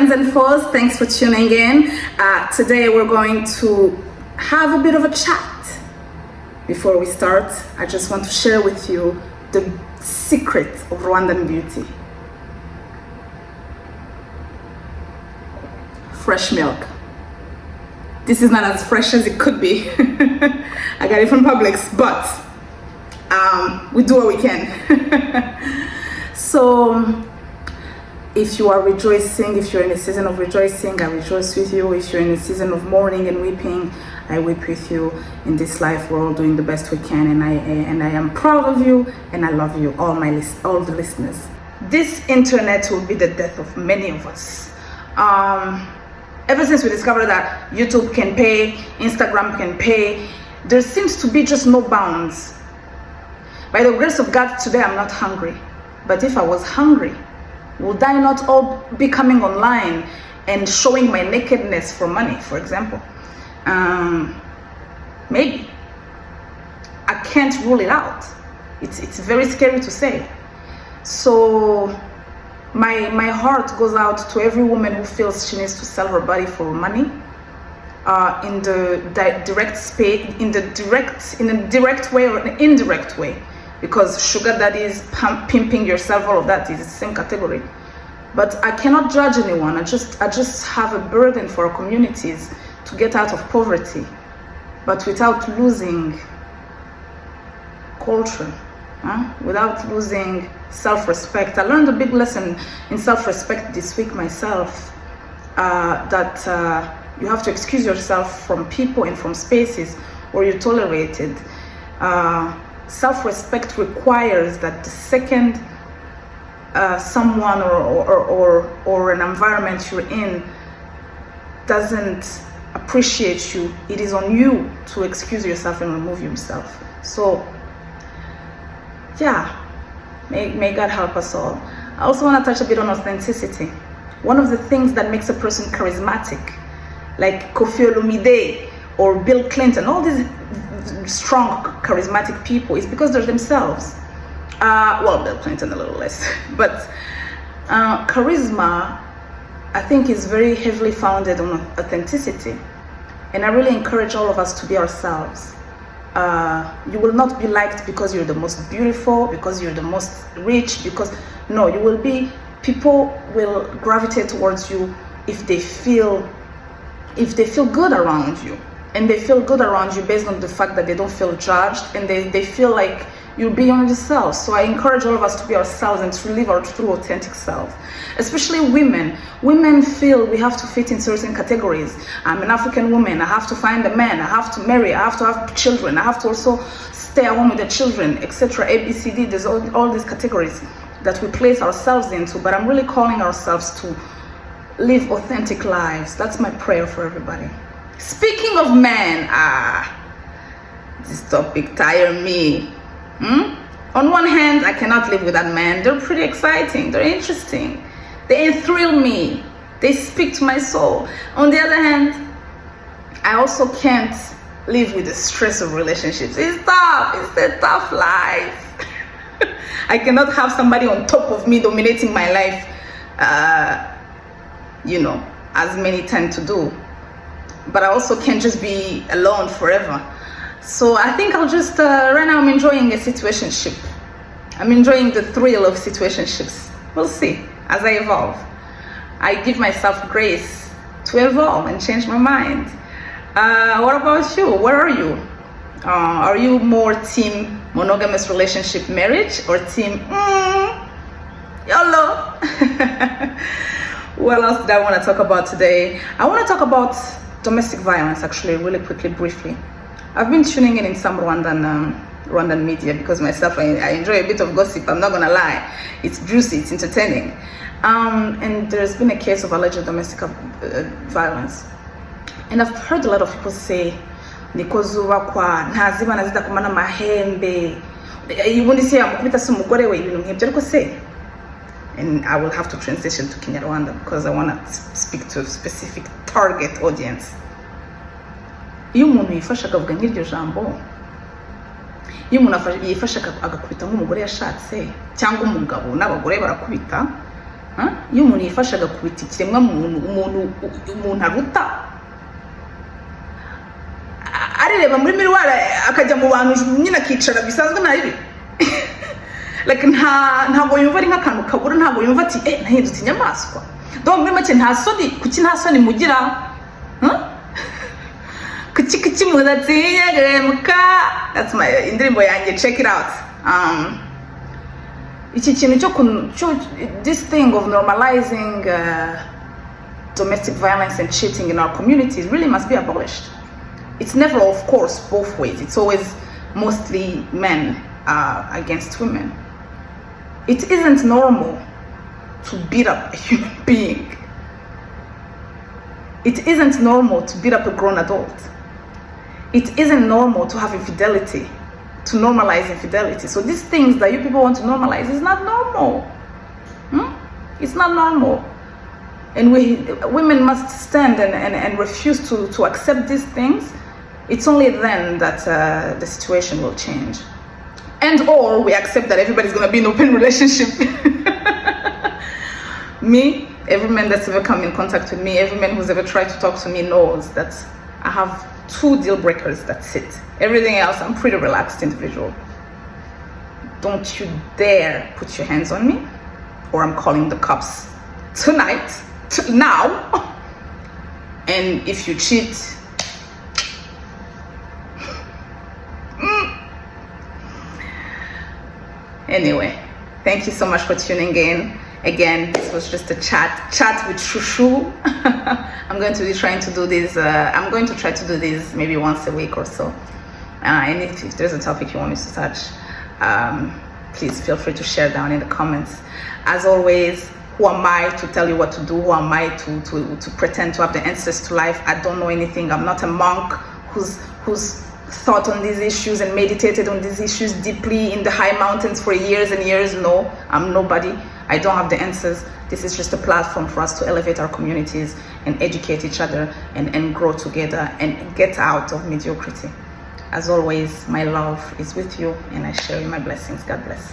friends and foes, thanks for tuning in. Today we're going to have a bit of a chat. Before we start, I just want to share with you the secret of Rwandan beauty. Fresh milk. This is not as fresh as it could be. I got it from Publix, but we do what we can. So if you are rejoicing, if you're in a season of rejoicing, I rejoice with you. If you're in a season of mourning and weeping, I weep with you. In this life, we're all doing the best we can, and I am proud of you, and I love you, all the listeners. This internet will be the death of many of us. Ever since we discovered that YouTube can pay, Instagram can pay, there seems to be just no bounds. By the grace of God, today I'm not hungry. But if I was hungry, would I not all be coming online and showing my nakedness for money, for example? Maybe. I can't rule it out. It's very scary to say. So my heart goes out to every woman who feels she needs to sell her body for money, in the direct way or an indirect way. Because sugar daddies, pimping yourself, all of that is the same category. But I cannot judge anyone. I just have a burden for our communities to get out of poverty, but without losing culture, without losing self-respect. I learned a big lesson in self-respect this week myself, that you have to excuse yourself from people and from spaces where you're tolerated. Self-respect requires that the second someone or an environment you're in doesn't appreciate you, it is on you to excuse yourself and remove yourself. So yeah, may God help us all. I also want to touch a bit on authenticity. One of the things that makes a person charismatic, like Kofi Olomide or Bill Clinton, all these strong charismatic people, is because they're themselves. Well, Bill Clinton a little less, but charisma, I think, is very heavily founded on authenticity, and I really encourage all of us to be ourselves. You will not be liked because you're the most beautiful, because you're the most rich, people will gravitate towards you if they feel good around you. And they feel good around you based on the fact that they don't feel judged, and they feel like you're beyond yourself. So I encourage all of us to be ourselves and to live our true authentic self. Especially women. Women feel we have to fit in certain categories. I'm an African woman, I have to find a man, I have to marry, I have to have children, I have to also stay at home with the children, etc. ABCD, there's all these categories that we place ourselves into, but I'm really calling ourselves to live authentic lives. That's my prayer for everybody. Speaking of men, this topic tires me. On one hand, I cannot live without men. They're pretty exciting, they're interesting, they thrill me, they speak to my soul. On the other hand, I also can't live with the stress of relationships. It's tough, it's a tough life. I cannot have somebody on top of me dominating my life, as many tend to do. But I also can't just be alone forever. So I think I'll just, right now I'm enjoying a situationship. I'm enjoying the thrill of situationships. We'll see as I evolve. I give myself grace to evolve and change my mind. What about you? Where are you? Are you more team monogamous relationship marriage or team YOLO? What else did I want to talk about today? I want to talk about domestic violence, actually, really quickly, briefly. I've been tuning in some Rwandan media because myself, I enjoy a bit of gossip, I'm not gonna lie. It's juicy, it's entertaining. And there's been a case of alleged domestic violence. And I've heard a lot of people say, Nikozuba kwa, ntaziba nazita kumana mahembe. Ubundi se amukubita se umugore we ibintu nk'ibyo ariko se. And I will have to transition to Kinyarwanda because I want to speak to a specific target audience. Iyo umuntu yifasha akavuga nk'iryo jambo, iyo umuntu yifasha agakubita nk'umugore yashatse cyangwa umugabo, n'abagore barakubita, iyo umuntu yifashe agakubita ikiremwa umuntu aruta arireba muri miruwari akajya mu bantu nyine akicara bisanzwe nabi like ntabwo yumva ari nk'akantu kabura, ntabwo yumva ati nahindutse inyamaswa. Donc muri make kuki nta soni mugira kuki mudatsinyageremuka. That's my indirimbo yanjye, check it out. Iki kintu cyo this thing of normalizing domestic violence and cheating in our communities really must be abolished. It's never, of course, both ways. It's always mostly men against women. It isn't normal to beat up a human being. It isn't normal to beat up a grown adult. It isn't normal to have infidelity, to normalize infidelity. So these things that you people want to normalize is not normal. It's not normal. And women must stand and refuse to accept these things. It's only then that the situation will change. And or we accept that everybody's gonna be in an open relationship. Me, every man that's ever come in contact with me, every man who's ever tried to talk to me knows that I have 2 deal breakers, that's it. Everything else, I'm pretty relaxed individual. Don't you dare put your hands on me, or I'm calling the cops tonight, now. And if you cheat, anyway, thank you so much for tuning in. Again, this was just a chat with Shushu. I'm going to be trying to do this. I'm going to try to do this maybe once a week or so. And if there's a topic you want me to touch, please feel free to share down in the comments. As always, who am I to tell you what to do? Who am I to pretend to have the answers to life? I don't know anything. I'm not a monk who's thought on these issues and meditated on these issues deeply in the high mountains for years and years. No, I'm nobody. I don't have the answers. This is just a platform for us to elevate our communities and educate each other and grow together and get out of mediocrity. As always, my love is with you and I share you my blessings. God bless.